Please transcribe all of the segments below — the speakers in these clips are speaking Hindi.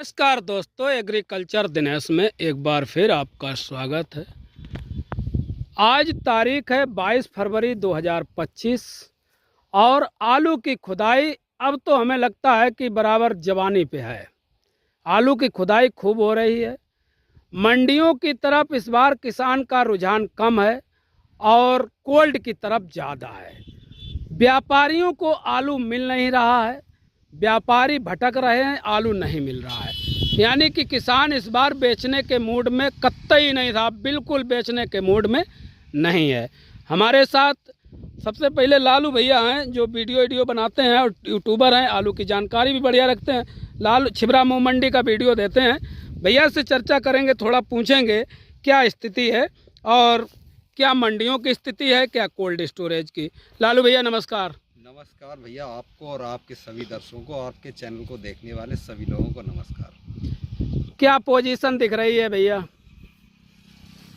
नमस्कार दोस्तों, एग्रीकल्चर दिनेश में एक बार फिर आपका स्वागत है। आज तारीख है 22 फरवरी 2025 और आलू की खुदाई अब तो हमें लगता है कि बराबर जवानी पे है। आलू की खुदाई खूब हो रही है। मंडियों की तरफ इस बार किसान का रुझान कम है और कोल्ड की तरफ ज़्यादा है। व्यापारियों को आलू मिल नहीं रहा है, व्यापारी भटक रहे हैं, आलू नहीं मिल रहा है। यानी कि किसान इस बार बेचने के मूड में कतई नहीं था, बिल्कुल बेचने के मूड में नहीं है। हमारे साथ सबसे पहले लालू भैया हैं जो वीडियो बनाते हैं और यूट्यूबर हैं, आलू की जानकारी भी बढ़िया रखते हैं। लालू छिबरा मुँह मंडी का वीडियो देते हैं। भैया से चर्चा करेंगे, थोड़ा पूछेंगे क्या स्थिति है और क्या मंडियों की स्थिति है, क्या कोल्ड स्टोरेज की। लालू भैया नमस्कार। नमस्कार भैया, आपको और आपके सभी दर्शकों को, आपके चैनल को देखने वाले सभी लोगों को नमस्कार। क्या पोजीशन दिख रही है भैया?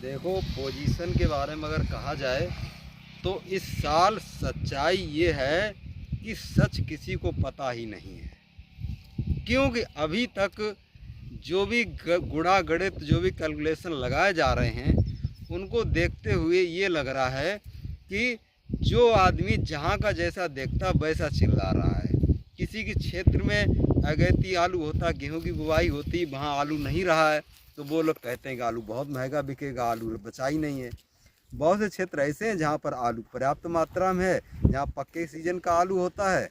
देखो, पोजीशन के बारे में अगर कहा जाए तो इस साल सच्चाई ये है कि सच किसी को पता ही नहीं है, क्योंकि अभी तक जो भी गुणा गणित जो भी कैलकुलेशन लगाए जा रहे हैं उनको देखते हुए ये लग रहा है कि जो आदमी जहाँ का जैसा देखता वैसा चिल्ला रहा है। किसी के क्षेत्र में अगैती आलू होता, गेहूं की बुवाई होती, वहाँ आलू नहीं रहा है तो वो लोग कहते हैं कि आलू बहुत महंगा बिकेगा, आलू बचा ही नहीं है। बहुत से क्षेत्र ऐसे हैं जहाँ पर आलू पर्याप्त मात्रा में है, जहाँ पक्के सीजन का आलू होता है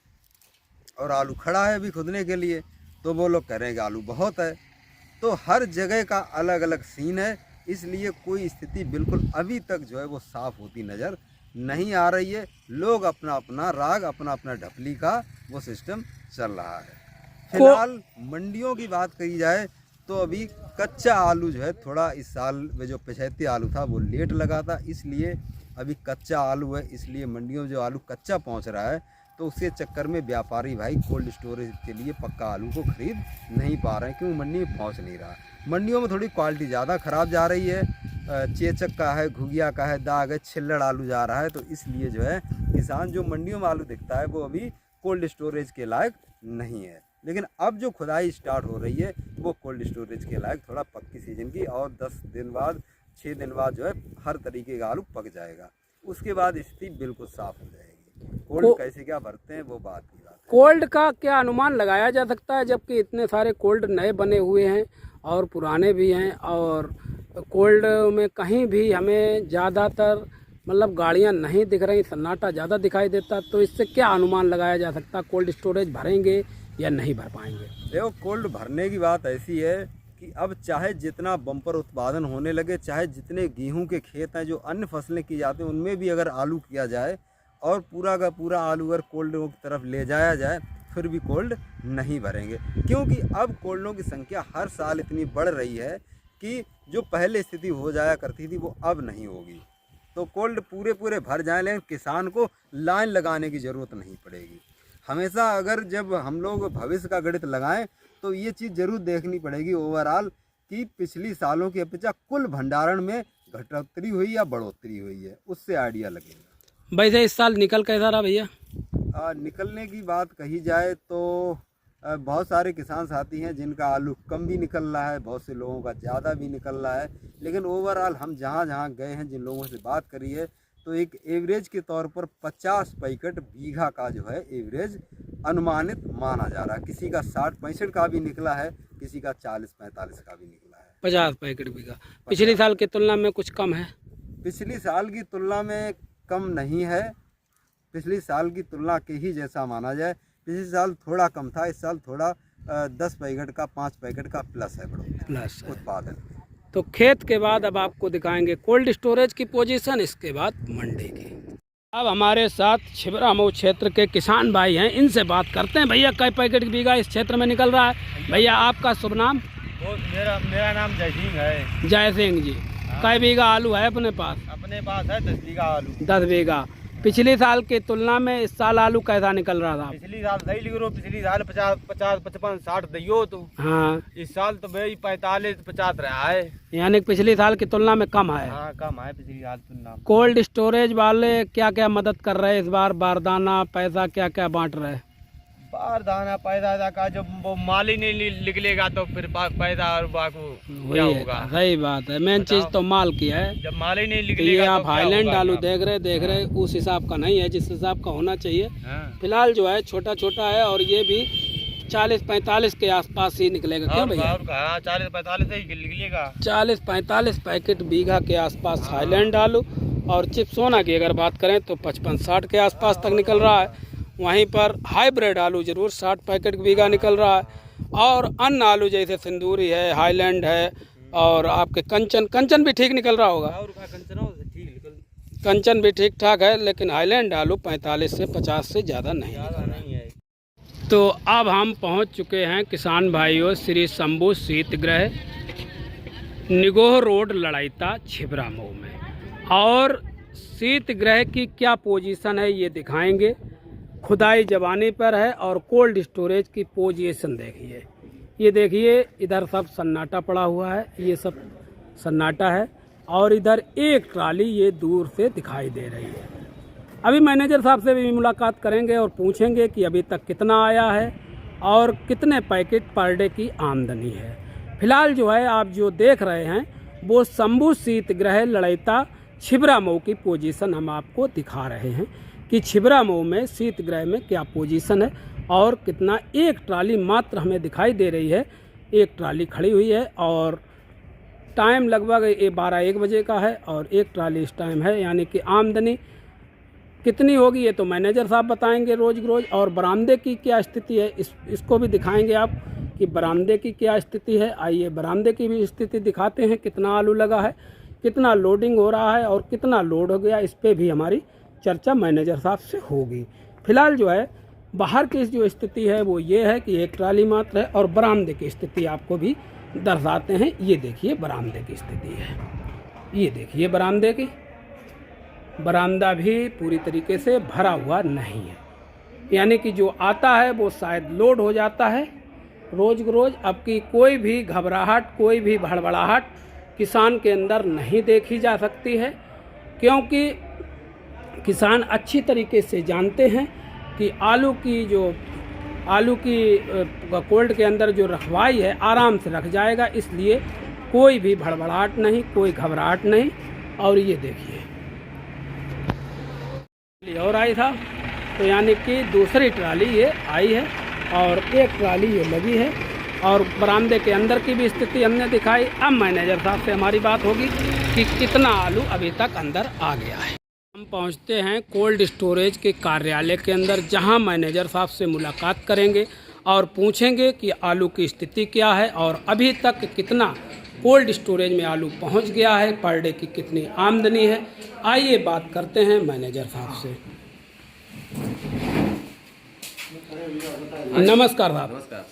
और आलू खड़ा है अभी खुदने के लिए, तो वो लोग कह रहे हैं कि आलू बहुत है। तो हर जगह का अलग अलग सीन है, इसलिए कोई स्थिति बिल्कुल अभी तक जो है वो साफ़ होती नज़र नहीं आ रही है। लोग अपना अपना राग, अपना अपना ढपली का वो सिस्टम चल रहा है। फिलहाल मंडियों की बात करी जाए तो अभी कच्चा आलू जो है थोड़ा इस साल में जो पिछैती आलू था वो लेट लगा था, इसलिए अभी कच्चा आलू है, इसलिए मंडियों में जो आलू कच्चा पहुंच रहा है तो उसके चक्कर में व्यापारी भाई कोल्ड स्टोरेज के लिए पक्का आलू को खरीद नहीं पा रहे हैं, क्योंकि मंडी में पहुँच नहीं रहा। मंडियों में थोड़ी क्वालिटी ज़्यादा ख़राब जा रही है, चेचक का है, घुगिया का है, दाग है, छिल्लड़ आलू जा रहा है, तो इसलिए जो है किसान जो मंडियों में आलू दिखता है वो अभी कोल्ड स्टोरेज के लायक नहीं है। लेकिन अब जो खुदाई स्टार्ट हो रही है वो कोल्ड स्टोरेज के लायक थोड़ा पक्की सीजन की, और 10 दिन बाद 6 दिन बाद जो है हर तरीके का आलू पक जाएगा, उसके बाद स्थिति बिल्कुल साफ़ हो जाएगी। कोल्ड कैसे क्या भरते हैं वो बात की बात है। कोल्ड का क्या अनुमान लगाया जा सकता है, जबकि इतने सारे कोल्ड नए बने हुए हैं और पुराने भी हैं, और कोल्ड में कहीं भी हमें ज़्यादातर मतलब गाड़ियां नहीं दिख रही, सन्नाटा ज़्यादा दिखाई देता, तो इससे क्या अनुमान लगाया जा सकता है, कोल्ड स्टोरेज भरेंगे या नहीं भर पाएंगे? देखो, कोल्ड भरने की बात ऐसी है कि अब चाहे जितना बम्पर उत्पादन होने लगे, चाहे जितने गेहूं के खेत हैं, जो अन्य फसलें की जाती हैं, उनमें भी अगर आलू किया जाए और पूरा का पूरा आलू अगर कोल्डों की तरफ ले जाया जाए, फिर भी कोल्ड नहीं भरेंगे, क्योंकि अब कोल्डों की संख्या हर साल इतनी बढ़ रही है कि जो पहले स्थिति हो जाया करती थी वो अब नहीं होगी। तो कोल्ड पूरे भर जाए, लेकिन किसान को लाइन लगाने की ज़रूरत नहीं पड़ेगी। हमेशा अगर जब हम लोग भविष्य का गणित लगाएं तो ये चीज़ ज़रूर देखनी पड़ेगी ओवरऑल कि पिछली सालों की अपेक्षा कुल भंडारण में घटोतरी हुई या बढ़ोतरी हुई है, उससे आइडिया लगेगा। वैसे इस साल निकल कैसा रहा भैया? निकलने की बात कही जाए तो बहुत सारे किसान साथी हैं जिनका आलू कम भी निकल रहा है, बहुत से लोगों का ज़्यादा भी निकल रहा है, लेकिन ओवरऑल हम जहाँ जहाँ गए हैं, जिन लोगों से बात करी है, तो एक एवरेज के तौर पर 50 पैकेट बीघा का जो है एवरेज अनुमानित माना जा रहा है। किसी का 60-65 का भी निकला है, किसी का 40-45 का भी निकला है। 50 पैकेट बीघा पिछले साल की तुलना में कुछ कम है? पिछली साल की तुलना में कम नहीं है, पिछली साल की तुलना के ही जैसा माना जाए। पिछले साल थोड़ा कम था, इस साल थोड़ा 10 पैकेट का 5 पैकेट का प्लस है प्लस उत्पादन। तो खेत के बाद अब आपको दिखाएंगे कोल्ड स्टोरेज की पोजीशन, इसके बाद मंडी की। अब हमारे साथ छिबरा मऊ क्षेत्र के किसान भाई हैं, इनसे बात करते हैं। भैया कई पैकेट बीघा इस क्षेत्र में निकल रहा है? भैया आपका शुभ नाम? मेरा नाम जय सिंह है। जय सिंह जी, कई बीघा आलू है अपने पास? अपने पास है 10 बीघा आलू। 10 बीघा। पिछली साल की तुलना में इस साल आलू कैसा निकल रहा था? पिछली साल सही लिख रहा, पिछली साल 50-55-60 दियो तो। हाँ, इस साल तो भाई 45-50 रहा है, यानी पिछली साल की तुलना में कम है। हाँ कम है पिछली साल तुलना। कोल्ड स्टोरेज वाले क्या क्या मदद कर रहे हैं इस बार? बारदाना, पैसा क्या क्या बांट रहे हैं? पार दाना पैदा का जब वो माल ही नहीं निकलेगा तो फिर पैदा और बाकू क्या वही है, होगा। सही बात है। मेन चीज तो माल की है। जब माल ही नहीं तो निकलेगा ये तो आप क्या हाईलैंड होगा आलू फिर? देख रहे उस हिसाब का नहीं है जिस हिसाब का होना चाहिए। हाँ। फिलहाल जो है छोटा छोटा है और ये भी 40-45 के आसपास ही निकलेगा। क्यों भैया? 40-45 से ही निकलेगा। 40-45 पैकेट बीघा के आसपास हाईलैंड आलू, और चिप्सोना की अगर बात करें तो 55-60 के आसपास तक निकल रहा है। वहीं पर हाइब्रिड आलू जरूर 60 पैकेट बीघा निकल रहा है। और अन्य आलू जैसे सिंदूरी है, हाईलैंड है, और आपके कंचन भी ठीक निकल रहा होगा। कंचन भी ठीक ठाक है, लेकिन हाईलैंड आलू 45 से 50 से ज़्यादा नहीं है। तो अब हम पहुंच चुके हैं किसान भाइयों श्री शंभू शीतगृह, निगोह रोड, लड़ाईता, छिबरा मऊ में। और शीतगृह की क्या पोजीशन है ये दिखाएंगे। खुदाई जवानी पर है और कोल्ड स्टोरेज की पोजीशन देखिए। ये देखिए इधर सब सन्नाटा पड़ा हुआ है, ये सब सन्नाटा है, और इधर एक ट्राली ये दूर से दिखाई दे रही है। अभी मैनेजर साहब से भी मुलाकात करेंगे और पूछेंगे कि अभी तक कितना आया है और कितने पैकेट पर डे की आमदनी है। फिलहाल जो है आप जो देख रहे हैं वो शंभू शीतगृह, लड़ाईता, छिबरा मऊ की पोजीशन हम आपको दिखा रहे हैं कि छिबरा मऊ में शीतगृह में क्या पोजीशन है और कितना। एक ट्राली मात्र हमें दिखाई दे रही है, एक ट्राली खड़ी हुई है, और टाइम लगभग 12-1 बजे का है, और एक ट्राली इस टाइम है। यानी कि आमदनी कितनी होगी ये तो मैनेजर साहब बताएंगे रोज़ रोज़। और बरामदे की क्या स्थिति है इसको भी दिखाएंगे आप कि बरामदे की क्या स्थिति है। आइए बरामदे की भी स्थिति दिखाते हैं, कितना आलू लगा है, कितना लोडिंग हो रहा है और कितना लोड हो गया, इस पर भी हमारी चर्चा मैनेजर साहब से होगी। फिलहाल जो है बाहर की जो स्थिति है वो ये है कि एक ट्राली मात्र है, और बरामदे की स्थिति आपको भी दर्शाते हैं। ये देखिए बरामदे की स्थिति है, ये देखिए बरामदे की। बरामदा भी पूरी तरीके से भरा हुआ नहीं है, यानी कि जो आता है वो शायद लोड हो जाता है रोज़ रोज़। अब की कोई भी घबराहट, कोई भी भड़बड़ाहट किसान के अंदर नहीं देखी जा सकती है, क्योंकि किसान अच्छी तरीके से जानते हैं कि आलू की कोल्ड के अंदर जो रखवाई है आराम से रख जाएगा, इसलिए कोई भी भड़बड़ाहट नहीं, कोई घबराहट नहीं। और ये देखिए और आई था, तो यानी कि दूसरी ट्राली ये आई है और एक ट्राली ये लगी है। और बरामदे के अंदर की भी स्थिति हमने दिखाई। अब मैनेजर साहब से हमारी बात होगी कि कितना आलू अभी तक अंदर आ गया है। हम पहुंचते हैं कोल्ड स्टोरेज के कार्यालय के अंदर, जहां मैनेजर साहब से मुलाकात करेंगे और पूछेंगे कि आलू की स्थिति क्या है और अभी तक कितना कोल्ड स्टोरेज में आलू पहुंच गया है, पर डे की कितनी आमदनी है। आइए बात करते हैं मैनेजर साहब से। नमस्कार साहब। नमस्कार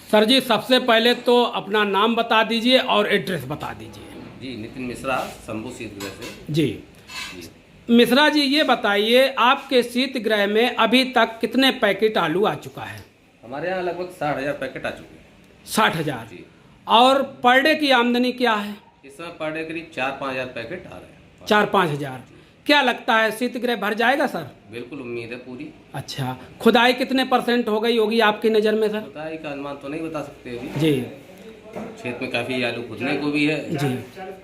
सर जी, सबसे पहले तो अपना नाम बता दीजिए और एड्रेस बता दीजिए। जी, नितिन मिश्रा, शंभू शीतगृह से। जी मिश्रा जी, ये बताइए आपके शीतगृह में अभी तक कितने पैकेट आलू आ चुका है? हमारे यहाँ लगभग 60,000 पैकेट आ चुके हैं। 60,000। जी। और पर डे की आमदनी क्या है? इस समय पर डे करीब 4-5 हज़ार पैकेट आ रहे हैं। 4-5 हज़ार। क्या लगता है शीतगृह भर जाएगा सर? बिल्कुल उम्मीद है पूरी। अच्छा, खुदाई कितने % हो गई होगी आपकी नज़र में सर? खुदाई का अनुमान तो नहीं बता सकते अभी। जी। खेत में काफ़ी आलू खुदने को भी है। जी।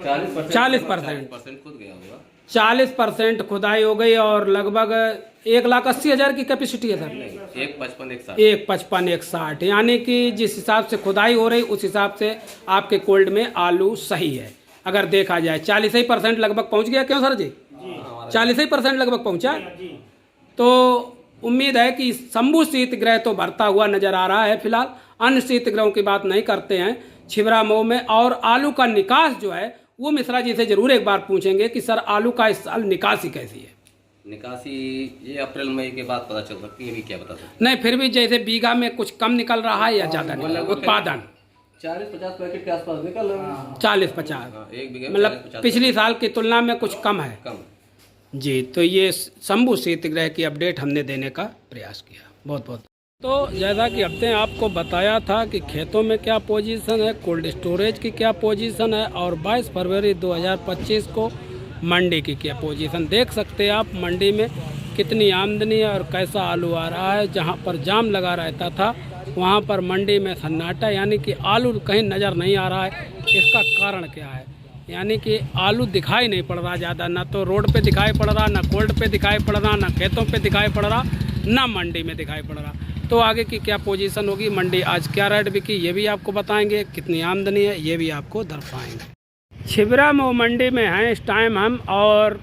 40% खुद गया होगा। 40% खुदाई हो गई और लगभग 1,80,000 की कैपेसिटी है सर। नहीं, 1,55,1,60। 1,55,1,60, यानी कि जिस हिसाब से खुदाई हो रही उस हिसाब से आपके कोल्ड में आलू सही है। अगर देखा जाए 40% लगभग पहुंच गया। क्यों सर जी? 40% लगभग पहुंचा। तो उम्मीद है कि शंभू शीतगृह तो भरता हुआ नजर आ रहा है। फिलहाल अन्य शीतगृहों की बात नहीं करते हैं छिबरा मऊ में। और आलू का निकास जो है वो मिश्रा जी से जरूर एक बार पूछेंगे कि सर आलू का इस साल निकासी कैसी है? निकासी ये अप्रैल मई के बाद पता चल सकती है, अभी क्या बता सकते। नहीं, फिर भी जैसे बीघा में कुछ कम निकल रहा है या ज़्यादा निकल रहा है उत्पादन? 40-50 पैकेट के आसपास निकल रहे हैं। 40-50, एक बीघे में मतलब 40-50 पिछली साल की तुलना में कुछ कम है। कम। जी, तो ये शंभू शीतगृह की अपडेट हमने देने का प्रयास किया। बहुत बहुत। तो जैसा कि हमने आपको बताया था कि खेतों में क्या पोजीशन है, कोल्ड स्टोरेज की क्या पोजीशन है, और 22 फरवरी 2025 को मंडी की क्या पोजीशन। देख सकते हैं आप मंडी में कितनी आमदनी है और कैसा आलू आ रहा है। जहाँ पर जाम लगा रहता था वहाँ पर मंडी में सन्नाटा, यानी कि आलू कहीं नज़र नहीं आ रहा है। इसका कारण क्या है? यानी कि आलू दिखाई नहीं पड़ रहा ज़्यादा, ना तो रोड पे दिखाई पड़ रहा, ना कोल्ड पे दिखाई पड़ रहा, ना खेतों पे दिखाई पड़ रहा, ना मंडी में दिखाई पड़ रहा। तो आगे की क्या पोजीशन होगी, मंडी आज क्या रेट बिकी, ये भी आपको बताएंगे, कितनी आमदनी है ये भी आपको दर्शाएंगे। छिबरा मऊ मंडी में हैं इस टाइम हम, और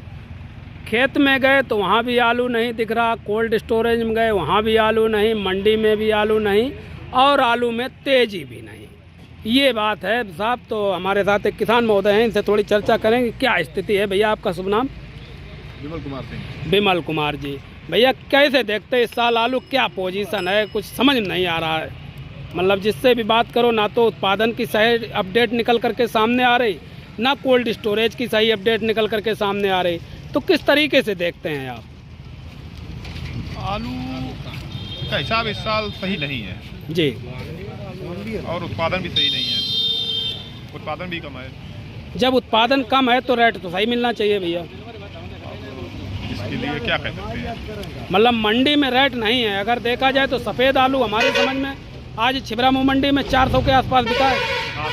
खेत में गए तो वहाँ भी आलू नहीं दिख रहा, कोल्ड स्टोरेज में गए वहाँ भी आलू नहीं, मंडी में भी आलू नहीं, और आलू में तेज़ी भी नहीं। ये बात है साहब। तो हमारे साथ एक किसान महोदय हैं, इनसे थोड़ी चर्चा करेंगे क्या स्थिति है। भैया आपका शुभ नाम? विमल कुमार सिंह। विमल कुमार जी। भैया कैसे देखते हैं इस साल आलू, क्या पोजीशन है, कुछ समझ में नहीं आ रहा है। मतलब जिससे भी बात करो ना तो उत्पादन की सही अपडेट निकल करके सामने आ रही, ना कोल्ड स्टोरेज की सही अपडेट निकल करके सामने आ रही। तो किस तरीके से देखते हैं आप? आलू का हिसाब इस साल सही नहीं है जी, और उत्पादन भी सही नहीं है, उत्पादन भी कम है। जब उत्पादन कम है तो रेट तो सही मिलना चाहिए भैया। इसके लिए क्या कह सकते हैं? मतलब मंडी में रेट नहीं है। अगर देखा जाए तो सफ़ेद आलू हमारे समझ में आज छिबरा मऊ मंडी में 400 के आसपास बिका है। हाँ,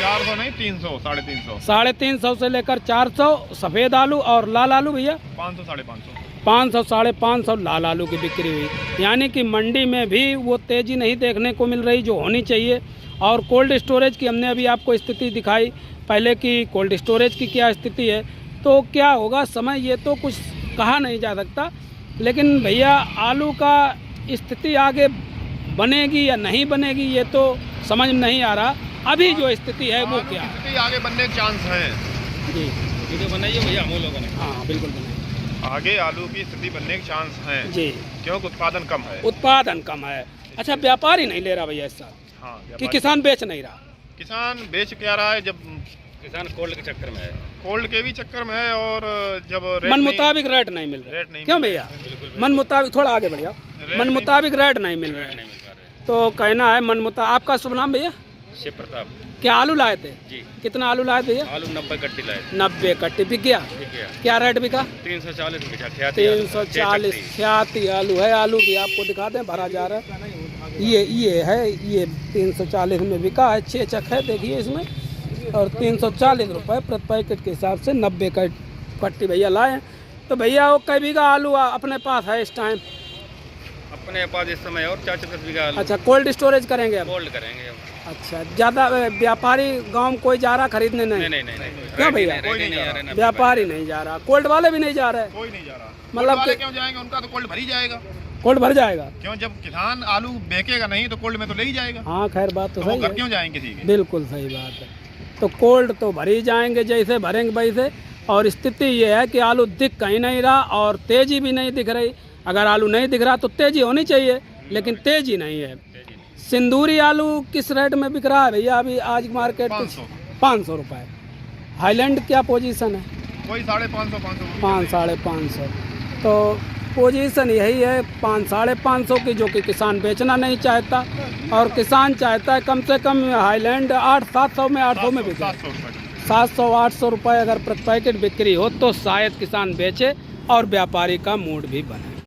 400 नहीं, 300, 350, 350 से लेकर 400 सफ़ेद आलू, और लाल आलू भैया 500, 550, 500, 550 लाल आलू की बिक्री हुई। यानी कि मंडी में भी वो तेज़ी नहीं देखने को मिल रही जो होनी चाहिए। और कोल्ड स्टोरेज की हमने अभी आपको स्थिति दिखाई पहले की, कोल्ड स्टोरेज की क्या स्थिति है। तो क्या होगा समय, ये तो कुछ कहा नहीं जा सकता। लेकिन भैया आलू का स्थिति आगे बनेगी या नहीं बनेगी ये तो समझ में नहीं आ रहा। अभी जो स्थिति है वो क्या है? स्थिति आगे बनने के चांस हैं। जी, वीडियो बनाइए भैया, हम लोग बनाएंगे। हाँ बिल्कुल बनाइए। आगे आलू की स्थिति बनने के चांस हैं जी, क्योंकि उत्पादन कम है। उत्पादन कम है। अच्छा, व्यापारी नहीं ले रहा भैया इस साल, हाँ, कि किसान बेच नहीं रहा? किसान बेच क्या रहा है, जब किसान कोल्ड के चक्कर में है, कोल्ड के भी चक्कर में है, और जब रेट मन नहीं- मुताबिक रेट नहीं मिल रहा। रेट नहीं क्यों मिल भैया? मन मुताबिक, थोड़ा आगे बढ़िया, रेट मन नहीं- मुताबिक रेट नहीं मिल रहा है। तो कहना है मन मुताबिक। आपका शुभ नाम भैया? शिव प्रताप क्या आलू लाए थे? जी। कितना आलू लाए भैया? आलू 90 कट्टी लाए 90 कट्टी बिक गया। ठीक है, क्या रेट बिका? 340 बिका, 340 66 आलू है। आलू भी आपको दिखा दें, भरा जा रहा है। ये है, ये 340 में बिका है। 6 चक है देखिए इसमें, और 340 रुपये प्रति पैकेट के हिसाब से 90 कट्टी भैया लाए। तो भैया वो कई बीघा आलू अपने पास है इस टाइम? अपने पास इस समय और 4-10 बीघा आलू अच्छा, कोल्ड स्टोरेज करेंगे अब? कोल्ड करेंगे अब। अच्छा, ज़्यादा व्यापारी गांव में कोई जा रहा खरीदने? नहीं, नहीं। क्यों भैया? कोई नहीं जा रहा, व्यापारी नहीं जा रहा, कोल्ड वाले भी नहीं जा रहे? कोई नहीं जा रहा। मतलब वाले कि क्यों जाएंगे? उनका तो कोल्ड भर ही जाएगा। कोल्ड भर जाएगा। क्यों? जब किसान आलू बेचेगा नहीं तो कोल्ड में तो ले ही जाएगा। हाँ खैर, बात तो तो वो सही घर है, क्यों जाएंगे किसी के? बिल्कुल सही बात है। तो कोल्ड तो भर ही जाएंगे, जैसे भरेंगे वैसे। और स्थिति ये है कि आलू दिख कहीं नहीं रहा और तेज़ी भी नहीं दिख रही। अगर आलू नहीं दिख रहा तो तेज़ी होनी चाहिए, लेकिन तेज़ी नहीं है। सिंदूरी आलू किस रेट में बिक रहा है भैया अभी आज मार्केट? 500 रुपये। हाईलैंड क्या पोजीशन है? कोई 550, 500, 550। तो पोजीशन यही है 500-550 की, जो कि किसान बेचना नहीं चाहता। और किसान चाहता है कम से कम हाईलैंड 800-700 में, 800 में बिके। 700 रुपये। 700-800 रुपये अगर प्रति पैकेट बिक्री हो तो शायद किसान बेचे और व्यापारी का मूड भी बने।